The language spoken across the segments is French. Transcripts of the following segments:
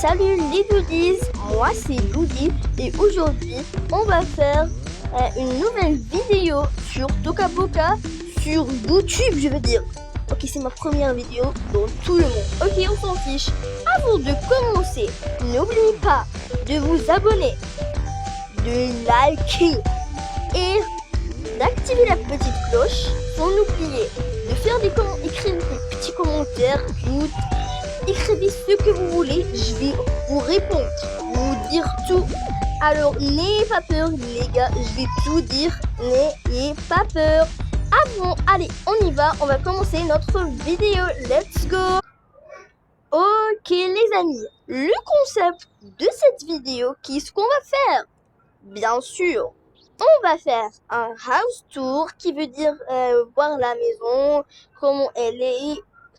Salut les Doodies, moi c'est Doody et aujourd'hui on va faire une nouvelle vidéo sur Toca Boca sur YouTube je veux dire. Ok, c'est ma première vidéo dans tout le monde. Ok, on s'en fiche. Avant de commencer, n'oubliez pas de vous abonner, de liker et d'activer la petite cloche sans oublier de faire écrire des petits commentaires, toutes. Écrivez ce que vous voulez, je vais vous répondre, vous dire tout. Alors n'ayez pas peur les gars, je vais tout dire, n'ayez pas peur. Avant, allez, on y va, on va commencer notre vidéo, let's go. Ok les amis, le concept de cette vidéo, qu'est-ce qu'on va faire? Bien sûr, on va faire un house tour qui veut dire voir la maison, comment elle est,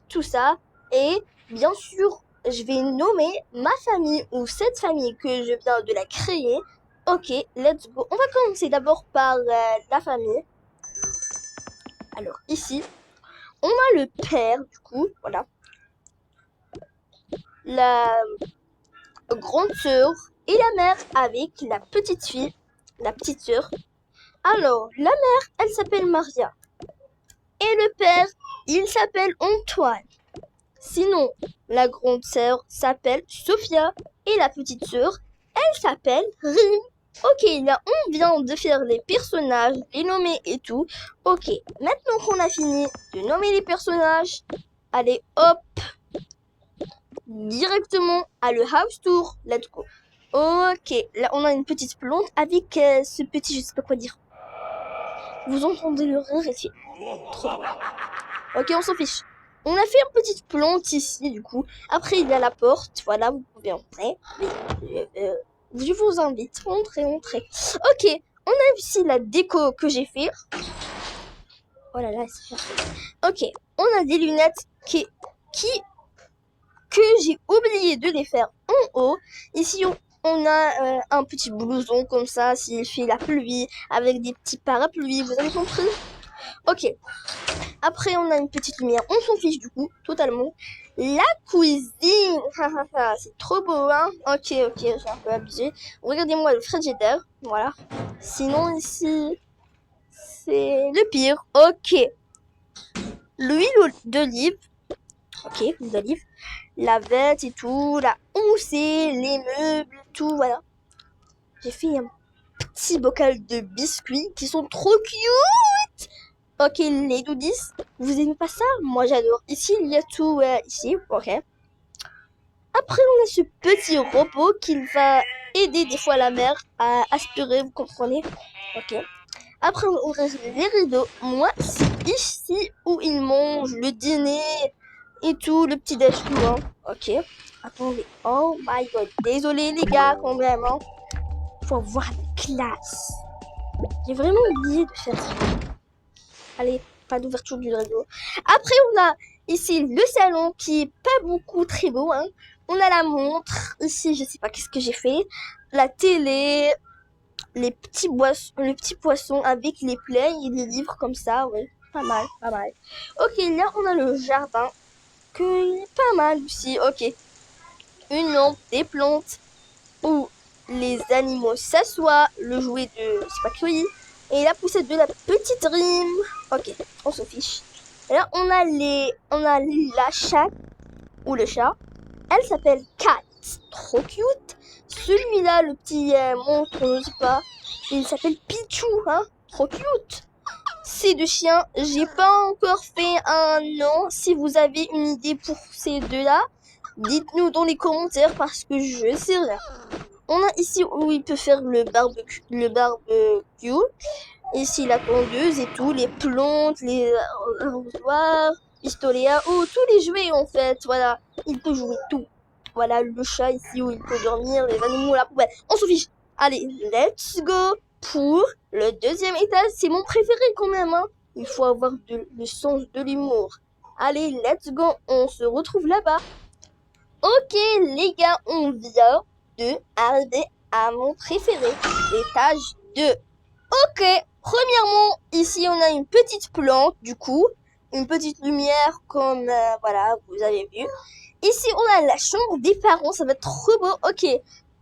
tout ça. Et bien sûr, je vais nommer ma famille ou cette famille que je viens de la créer. Ok, let's go. On va commencer d'abord par la famille. Alors ici, on a le père du coup, voilà. La grande sœur et la mère avec la petite fille, la petite sœur. Alors, la mère, elle s'appelle Maria. Et le père, il s'appelle Antoine. Sinon, la grande sœur s'appelle Sophia. Et la petite sœur, elle s'appelle Rim. Ok, là, on vient de faire les personnages, les nommer et tout. Ok, maintenant qu'on a fini de nommer les personnages, allez, hop, directement à le house tour. Let's go. Ok, là, on a une petite plante avec ce petit, je sais pas quoi dire. Vous entendez le rire ici. Trop drôle. Ok, on s'en fiche. On a fait une petite plante ici, du coup. Après, il y a la porte. Voilà, vous pouvez entrer. Je vous invite. Entrez. Ok, on a ici la déco que j'ai fait. Oh là là, c'est parfait. Ok, on a des lunettes que j'ai oublié de les faire en haut. Ici, on a un petit blouson comme ça, s'il fait la pluie, avec des petits parapluies. Vous avez compris? Ok. Après, on a une petite lumière. On s'en fiche du coup, totalement. La cuisine. C'est trop beau, hein. Ok, j'ai un peu abusé. Regardez-moi le frigidaire. Voilà. Sinon, ici, c'est le pire. Ok. L'huile d'olive. Ok, l'huile d'olive. La vête et tout. La housée, les meubles, tout, voilà. J'ai fait un petit bocal de biscuits qui sont trop cute. Ok, les Doodies, vous aimez pas ça? Moi j'adore. Ici, il y a tout, ici, ok. Après, on a ce petit robot qui va aider des fois la mère à aspirer, vous comprenez? Ok. Après, on ouvre les rideaux. Moi, c'est ici où ils mangent le dîner et tout, le petit déj, tout, hein. Ok. Attendez. Oh my god. Désolé les gars, quand même, hein. Faut avoir la classe. J'ai vraiment oublié de faire ça. Allez, pas d'ouverture du rideau. Après, on a ici le salon qui est pas beaucoup très beau, hein. On a la montre. Ici, je sais pas qu'est-ce que j'ai fait. La télé, les petits le petit poisson avec les plaies et les livres comme ça, ouais. Pas mal. Ok, là, on a le jardin qui est pas mal aussi. Ok. Une lampe, des plantes où les animaux s'assoient, le jouet de Spackly et la poussette de la petite Rime. Ok, on s'en fiche. Et là, on a la chatte ou le chat. Elle s'appelle Cat. Trop cute. Celui-là, le petit monstre, je sais pas. Il s'appelle Pichou, hein. Trop cute. Ces deux chiens, j'ai pas encore fait un nom. Si vous avez une idée pour ces deux-là, dites-nous dans les commentaires parce que je sais rien. On a ici où il peut faire le barbecue. Ici la tondeuse et tout, les plantes, les arrosoirs, pistolets à eau, tous les jouets en fait. Voilà, il peut jouer tout. Voilà le chat ici où il peut dormir, les animaux, la poubelle. On s'en fiche. Allez, let's go pour le deuxième étage. C'est mon préféré quand même, hein. Il faut avoir le sens de l'humour. Allez, let's go. On se retrouve là-bas. Ok les gars, on vient de arriver à mon préféré, l'étage 2. Ok, premièrement, ici on a une petite plante du coup, une petite lumière comme, voilà, vous avez vu. Ici, on a la chambre des parents. Ça va être trop beau. Ok.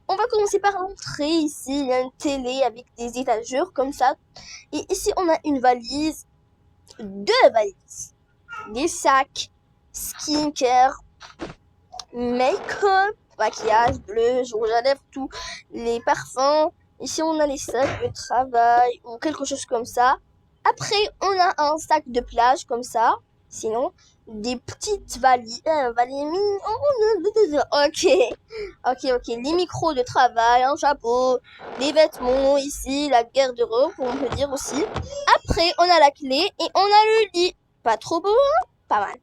On va commencer par l'entrée. Ici, il y a une télé avec des étagères comme ça. Et ici, on a une valise. 2 valises. Des sacs. Skincare. Make-up. Maquillage, bleu, rouge à lèvres, tout. Les parfums. Ici, on a les sacs de travail ou quelque chose comme ça. Après, on a un sac de plage comme ça. Sinon, des petites valises. Ok. Les micros de travail, un chapeau, des vêtements ici, la garde-robe, on peut dire aussi. Après, on a la clé et on a le lit. Pas trop beau, hein? Pas mal.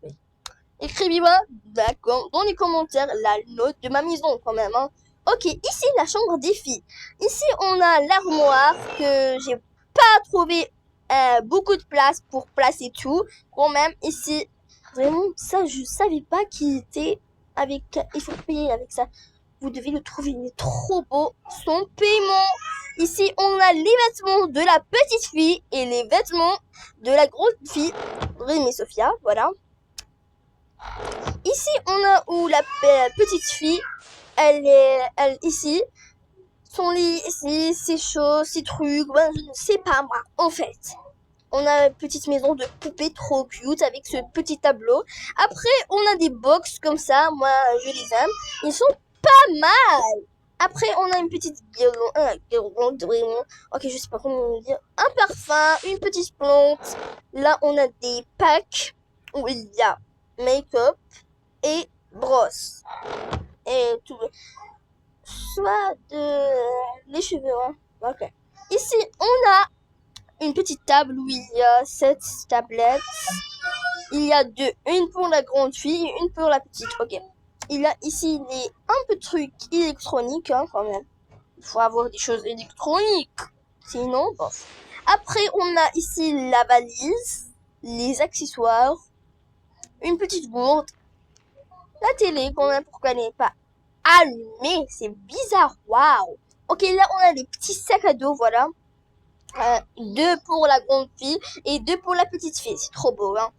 Écrivez-moi, d'accord, dans les commentaires, la note de ma maison quand même, hein. Ok, ici, la chambre des filles. Ici, on a l'armoire que j'ai pas trouvé beaucoup de place pour placer tout. Quand même, ici, vraiment, ça, je savais pas qu'il était avec... Il faut payer avec ça. Vous devez le trouver, il est trop beau. Son paiement. Ici, on a les vêtements de la petite fille et les vêtements de la grande fille. Rémi et Sophia, voilà. Ici, on a où la petite fille, elle ici, son lit ici, ses choses, ses trucs, ben, je ne sais pas moi, en fait. On a une petite maison de poupée trop cute avec ce petit tableau. Après, on a des box comme ça, moi je les aime, ils sont pas mal. Après, on a une petite guirlande, vraiment, ok, je sais pas comment dire, un parfum, une petite plante. Là, on a des packs où il y a make-up et brosse et tout, soit de les cheveux, hein. Ok. Ici, on a une petite table où il y a 7 tablettes. Il y a deux, une pour la grande fille et une pour la petite. Ok. Il y a ici un peu de trucs électroniques, hein, quand même. Il faut avoir des choses électroniques. Sinon, bon. Après, on a ici la valise, les accessoires, une petite gourde, la télé, quand même, pourquoi elle n'est pas allumée? C'est bizarre, waouh. Ok, là, on a des petits sacs à dos, voilà. 2 pour la grande fille et 2 pour la petite fille. C'est trop beau, hein.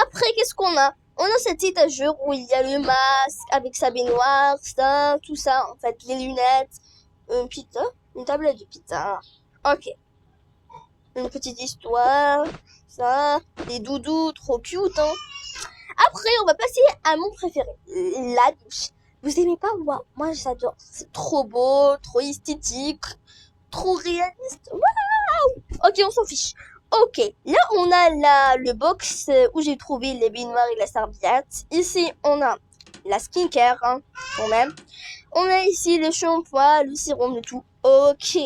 Après, qu'est-ce qu'on a? On a cette étagère où il y a le masque avec sa baignoire, ça, tout ça, en fait, les lunettes, pizza, une tablette de pizza. Ok. Une petite histoire, ça, des doudous, trop cute, hein. Après, on va passer à mon préféré, la douche. Vous aimez pas? Moi j'adore. C'est trop beau, trop esthétique, trop réaliste. Waouh! Ok, on s'en fiche. Ok, là on a le box où j'ai trouvé les baignoires et la serviette. Ici, on a la skincare, hein, quand même. On a ici le shampoing, le sérum, le tout. Ok,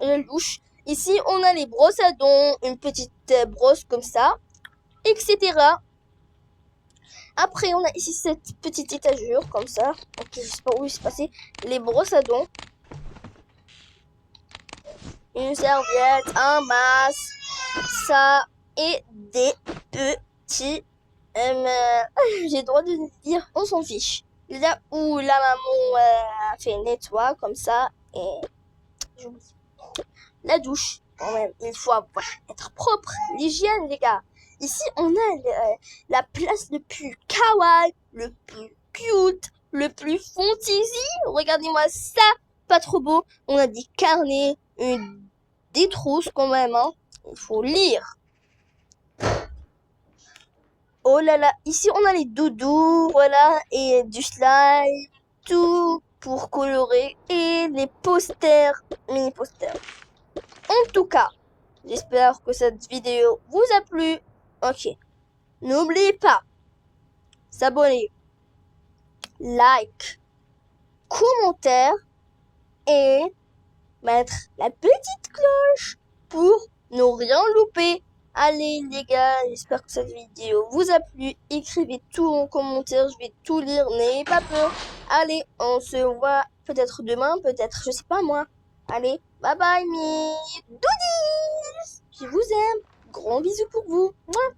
la douche. Ici, on a les brosses à dents, une petite brosse comme ça, etc. Après, on a ici cette petite étagère, comme ça. Ok, je sais pas où il s'est passé. Les brosses à dents. Une serviette, un masque, ça, et des petits... j'ai le droit de dire, on s'en fiche. Là où la maman fait nettoie, comme ça, et... La douche, quand même, il faut être propre. L'hygiène, les gars. Ici, on a la place le plus kawaii, le plus cute, le plus fantasy. Regardez-moi ça, pas trop beau. On a des carnets, des trousses quand même, hein. Il faut lire. Oh là là, ici on a les doudous, voilà, et du slime, tout pour colorer, et les posters, mini posters. En tout cas, j'espère que cette vidéo vous a plu. Ok. N'oubliez pas, s'abonner, like, commentaire et mettre la petite cloche pour ne rien louper. Allez les gars, j'espère que cette vidéo vous a plu. Écrivez tout en commentaire, je vais tout lire, n'ayez pas peur. Allez, on se voit peut-être demain, peut-être, je sais pas moi. Allez, bye bye mes doudis. Je vous aime. Gros bisous pour vous. Mouah.